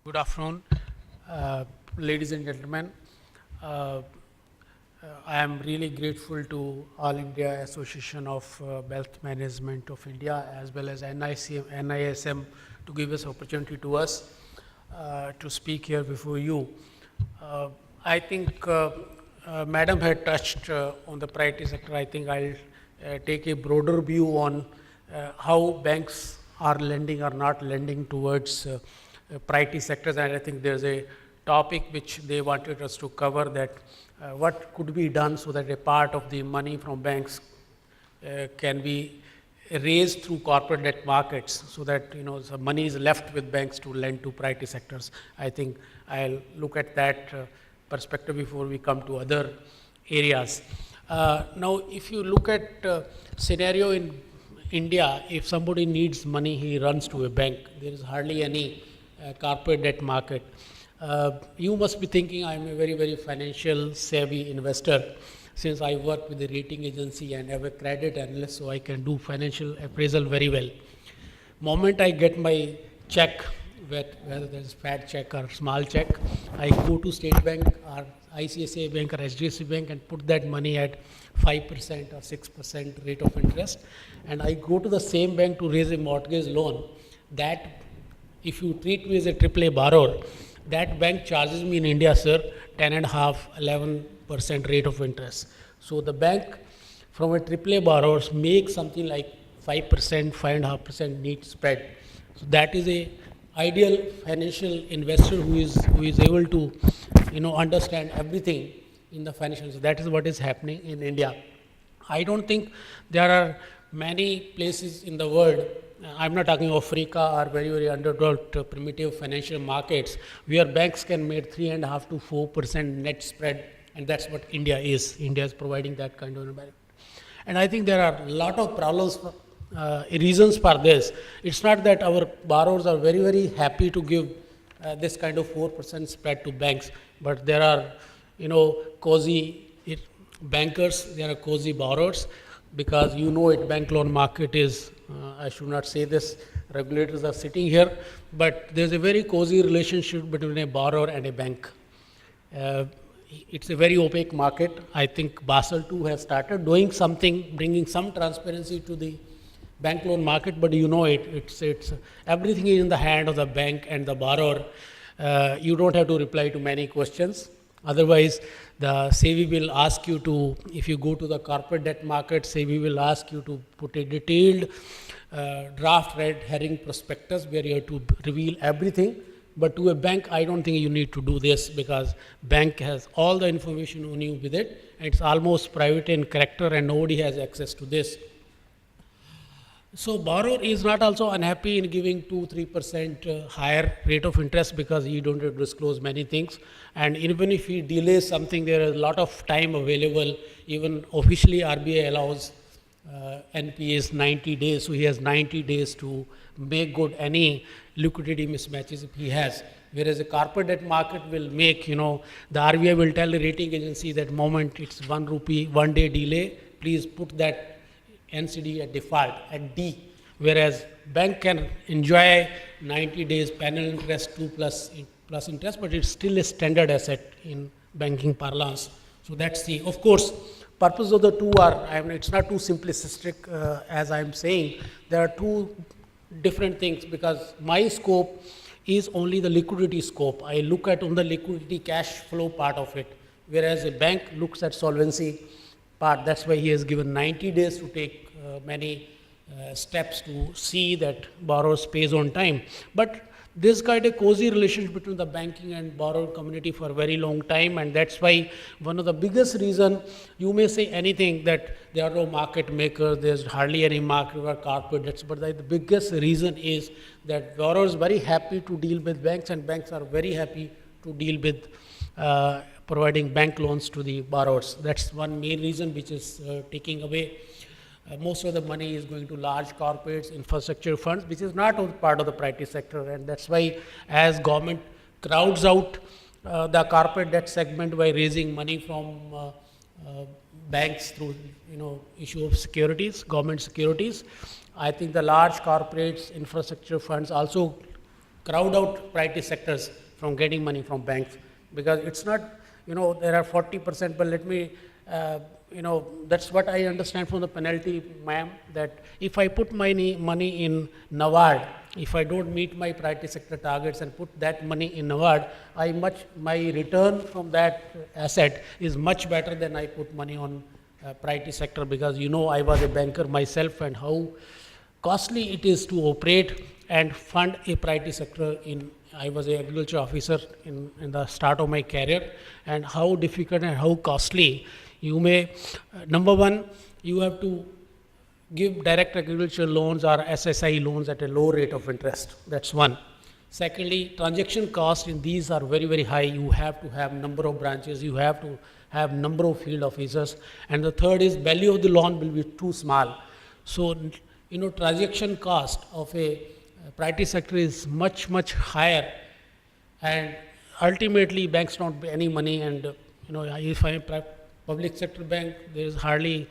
Good afternoon, ladies and gentlemen. Uh, I am really grateful to All India Association of Wealth Management of India as well as NISM to give us opportunity to us to speak here before you. I think Madam had touched on the priority sector. I think I'll take a broader view on how banks are lending or not lending towards priority sectors, and I think there's a topic which they wanted us to cover, that what could be done so that a part of the money from banks can be raised through corporate debt markets, so that some money is left with banks to lend to priority sectors. I think I'll look at that perspective before we come to other areas. Now, if you look at scenario in India, if somebody needs money, he runs to a bank. There is hardly any corporate debt market. You must be thinking I'm a very, very financial savvy investor, since I work with a rating agency and have a credit analyst, so I can do financial appraisal very well. Moment I get my check, whether there's fat check or small check, I go to State Bank or ICICI Bank or HDFC Bank and put that money at 5% or 6% rate of interest, and I go to the same bank to raise a mortgage loan. That, if you treat me as a AAA borrower, that bank charges me in India, sir, 10.5%, 11% rate of interest. So the bank from a AAA borrowers make something like 5%, 5.5% net spread. So that is a ideal financial investor who is able to understand everything in the financial. So that is what is happening in India. I don't think there are many places in the world, I'm not talking of Africa or very, very underdeveloped primitive financial markets, where banks can make 3.5% to 4% net spread, and that's what India is. India is providing that kind of environment. And I think there are a lot of problems, reasons for this. It's not that our borrowers are very, very happy to give this kind of 4% spread to banks, but there are, cozy bankers, there are cozy borrowers, because bank loan market is, I should not say this, regulators are sitting here, but there's a very cozy relationship between a borrower and a bank. It's a very opaque market. I think Basel II has started doing something, bringing some transparency to the bank loan market, but it's everything is in the hand of the bank and the borrower. You don't have to reply to many questions. Otherwise, the SEBI will ask you to, if you go to the corporate debt market, SEBI will ask you to put a detailed draft red herring prospectus where you have to reveal everything. But to a bank, I don't think you need to do this, because bank has all the information on you with it, and it's almost private in character and nobody has access to this. So borrower is not also unhappy in giving 2-3% higher rate of interest, because he don't have to disclose many things. And even if he delays something, there is a lot of time available. Even officially RBI allows NPAs 90 days, so he has 90 days to make good any liquidity mismatches if he has. Whereas a corporate debt market will make, the RBI will tell the rating agency that moment it's 1 rupee, 1 day delay, please put that NCD at default at D, whereas bank can enjoy 90 days penal interest 2 plus interest, but it's still a standard asset in banking parlance. So that's the, of course, purpose of the two are, it's not too simplistic as I'm saying. There are two different things, because my scope is only the liquidity scope. I look at on the liquidity cash flow part of it, whereas a bank looks at solvency part. That's why he has given 90 days to take many steps to see that borrower pays on time. But this kind of cozy relationship between the banking and borrower community for a very long time, and that's why one of the biggest reason, you may say anything that there are no market makers, there's hardly any market or corporate debts, but the biggest reason is that borrowers are very happy to deal with banks, and banks are very happy to deal with providing bank loans to the borrowers. That's one main reason which is taking away. Most of the money is going to large corporates, infrastructure funds, which is not part of the priority sector. And that's why, as government crowds out the corporate debt segment by raising money from banks through issue of securities, government securities, I think the large corporates, infrastructure funds also crowd out priority sectors from getting money from banks, because it's not, there are 40%, but let me, that's what I understand from the penalty, ma'am, that if I put money in NABARD, if I don't meet my priority sector targets and put that money in NABARD, my return from that asset is much better than I put money on priority sector, because I was a banker myself and how costly it is to operate and fund a priority sector I was an agriculture officer in the start of my career, and how difficult and how costly. You may, number one, you have to give direct agriculture loans or SSI loans at a low rate of interest. That's one. Secondly, transaction costs in these are very, very high. You have to have number of branches, you have to have number of field officers. And the third is value of the loan will be too small. So, transaction cost of a priority sector is much, much higher. And ultimately, banks don't pay any money. And, if I am public sector bank, there is hardly